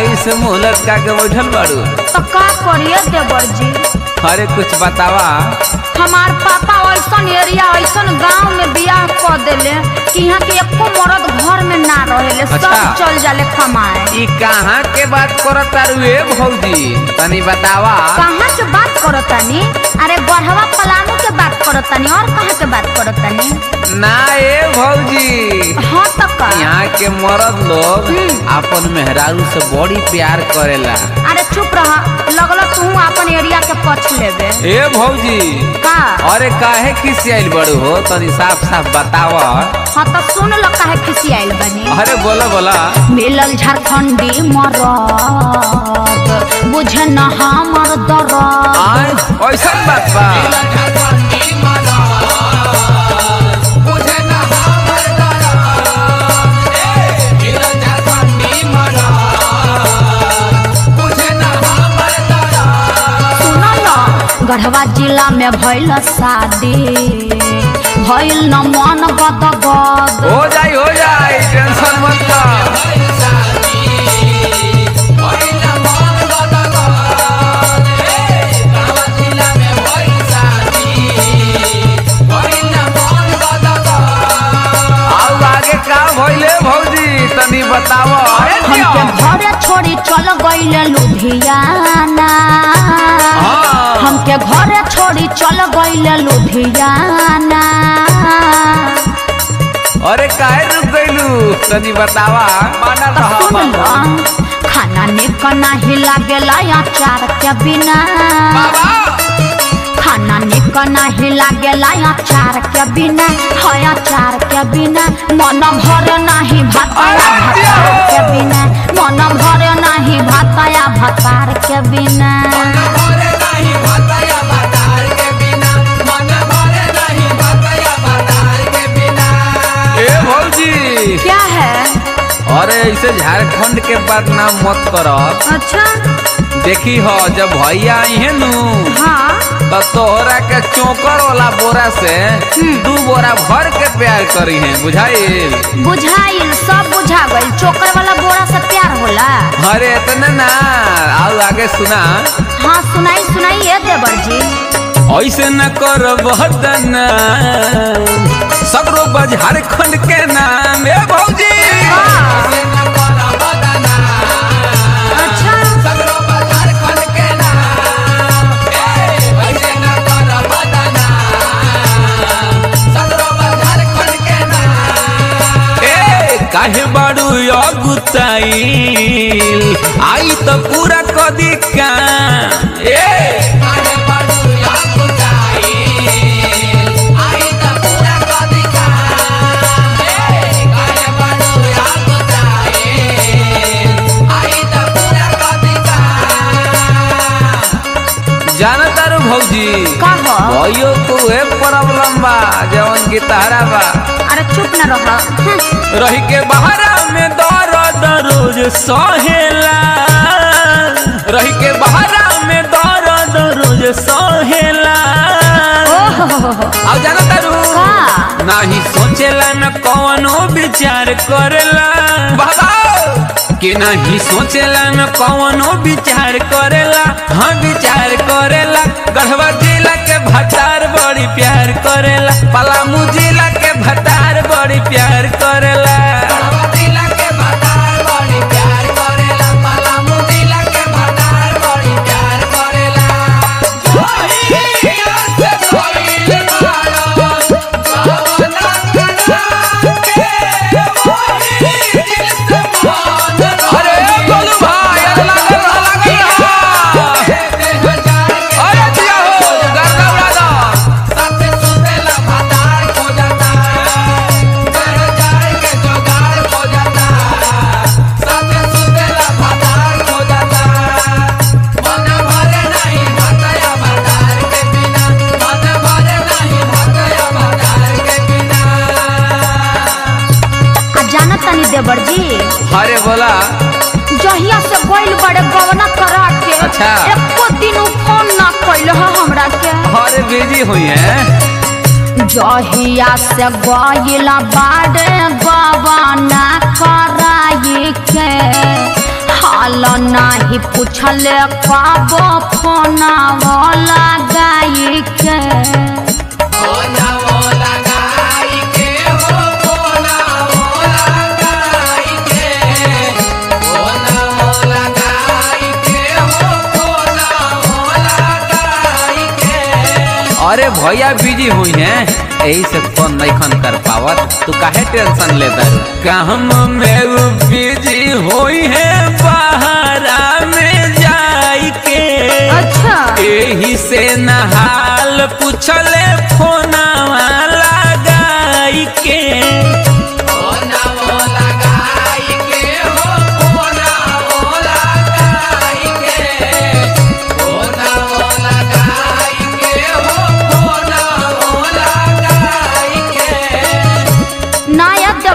काहे से मुँह लटका के बैठल बाड़ू? तो का करिए देवर जी? अरे कुछ बतावा। हमार पापा ऐसन एरिया ऐसन गांव में बियाह कर देले कि यहाँ के एको मर्द घर में ना रहेले। अच्छा। सब चल जाले कमाए। ई कहाँ के बात करत तारू ए भौजी? तनी बतावा। कहाँ के बात करतानी? अरे गढ़वा पलामू के बात करतानी। और कहाँ के बात करतानी? ना ए भौजी। हाँ तो का? यहाँ के मर्द लोग अपन मेहरारू से बड़ी प्यार करेला। अरे चुप रहा, लगल तू अपन एरिया के पछ लेबे। ए भौजी का? अरे काहे खिसियाइल बड़ू हो? तनी साफ साफ बतावा। हाँ तो सुन लो काहे खिसियाइल बनी। अरे बोला बोला। मिलल झारखंडी मरद बुझे न हमर दर्द। आय ऐसा बात बा। गढ़वा जिला में भइल शादी, भइल न मन गदगद। हो जाई टेंशन मत कर। अब आगे का भइले भौजी तनी बताओ। हमके घरे छोड़ी चल गइले लुधियाना। हमके घरे छोड़ी चल गइले लुधियाना। अरे काहे रुक गइलू? तनी बतावा। माना तो रहा सुन लो, खाना निक नाही लागेला अचार के बिना। खाना निक नाही लागेला अचार के बिना। है अचार के बिना मन भर नाही भाताया भातार के बिना। मन भर नाही भाताया भातार के बिना। ए भौजी क्या है? अरे ऐसे झारखंड के बात नाम मत करो। अच्छा देखी हो जब भैया आई है नू हाँ तो तोहरा के चोकर वाला बोरा से 2 बोरा भर के प्यार करी है। बुझाइल? बुझाइल, सब बुझा गइल। चोकर वाला बोरा से प्यार होला? अरे इतने ना, आओ आगे सुना। हाँ सुनाई सुनाई ये देवर जी। ऐसे न कर बदना सगरो झारखंड के नाम। ए भौजी अच्छा काहे बाड़ू अगुताइल आई तो पूरा कदी का। जाना तारू भौजी का हो? भैयो को एक प्रॉब्लम बा जवन की तारा बा। अरे चुप न रह। रही के बहरा में दर्द रोज सहेला। रही के बहरा में दर्द रोज सहेला। अब जाना तारू नाही सोचेला न कौनो विचार करेला। बाबा कि नहीं सोचेला न कौनो विचार करेला। हाँ विचार करेला। गढ़वा जिला के भटार बड़ी प्यार करेला। पलामू जिला के भटार बड़ी प्यार करेला। देवर जी। अरे बोला। जहिया से गइल बड़े गवना करा के अच्छा एको दिन फोन ना कइल हमरा के। अरे बिजी हुई है। जहिया से गइल बड़े गवना कराई के हाल नाही पूछले कब फोना वाला गाई के अरे भैया बिजी हुई है यही से फोन नहीं खन कर पावत। तू काहे टेंशन लेता काम में बिजी हुई है बहारा में जाई के। अच्छा यही से नहाल पूछले फोना वाला गाई के।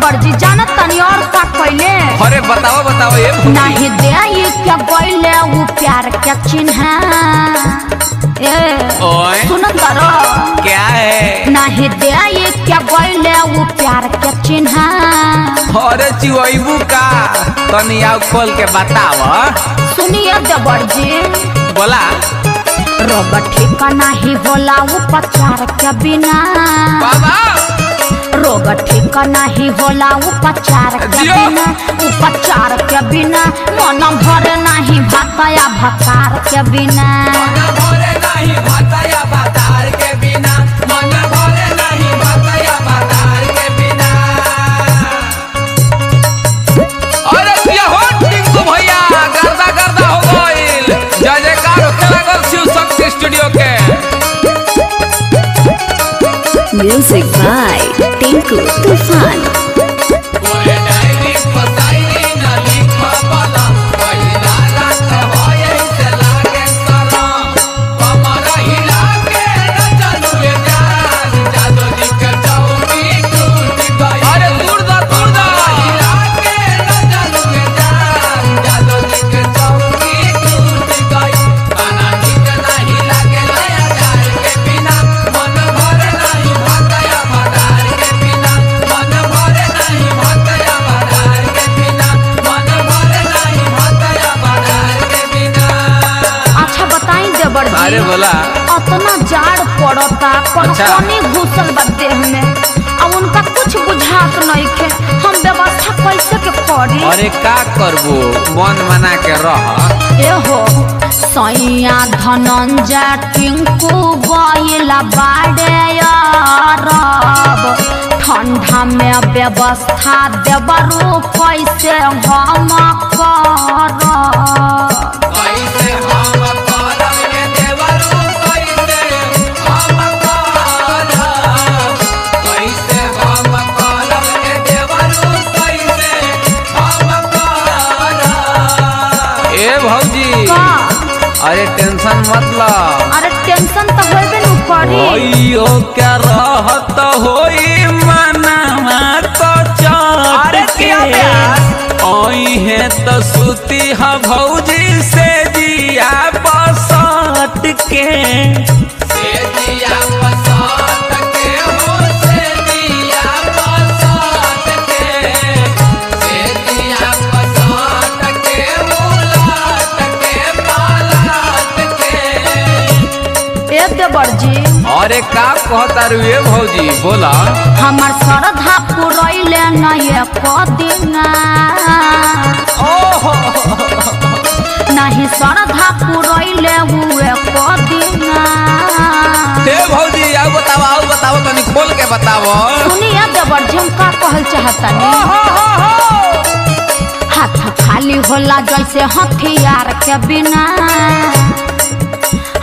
बड़जी जानत तनी और का कइले। अरे बताओ बताओ ये नहीं दे ये क्या गइले वो प्यार क्या चिन्ह ए सुन करो क्या है नहीं दे ये क्या गइले वो प्यार क्या चिन्ह। अरे चिवैबू का तनी आओ खोल के बताओ। सुनिए बड़जी बोला रोग ठीक नहीं होला उपचार के बिना। बाबा रोग ठीक नहीं होला उपचार के बिना। उपचार के बिना मन भरे नहीं भाताया भतार के बिना। अरे हो टिंकू भैया गर्दा गर्दा हो गइल। जय जयकार होखे लागल शिव शक्ति स्टूडियो के। Music by Tinku Tufan. अरे बोला अतना जाड़ पड़ता कनी घुसल बा देह में अब उनका कुछ बुझात नहीं खे। हम व्यवस्था कैसे के करी। अरे का करबो मन मना के रह। ए हो सैया धनंजय टिंकू गइला बाड़े अरब ठंडा में व्यवस्था देबरू कैसे हम करब। भौजी अरे टेंशन मत ला। अरे टेंशन तो होबे न करी। ओयो क्या रहत होई मनवा तो चाट के ओई है तो सुती ह भौजी से दिया बसत के। से दिया बसत के हो से दिया बसत के। से दिया बसत के बड़जी। अरे का कहता रुए भौजी बोला। हमार श्रद्धा पुरैले नहीं कदिना। नहीं श्रद्धा पुरैले हुए कदिना। भौजी आओ बताओ तनी खोल के बताओ। सुनिए देवरजी हम का कहल चाहतनी। हाथ खाली होला जैसे हथियार के बिना।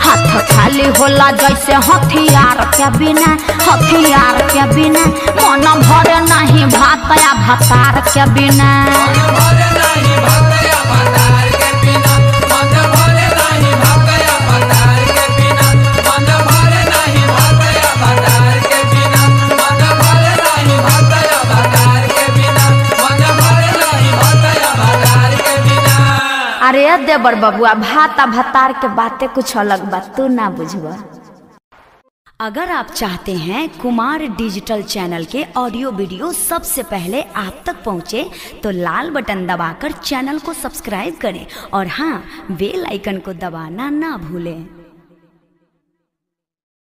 हाथ खाली होला जैसे हथियार के बिना। हथियार के बिना मन भरे नहीं भातया भतार के बिना। अरे देवर बबुआ भाता भतार के बातें कुछ अलग बात तू ना बुझबा। अगर आप चाहते हैं कुमार डिजिटल चैनल के ऑडियो वीडियो सबसे पहले आप तक पहुंचे तो लाल बटन दबाकर चैनल को सब्सक्राइब करें और हाँ, बेल आइकन को दबाना ना भूलें।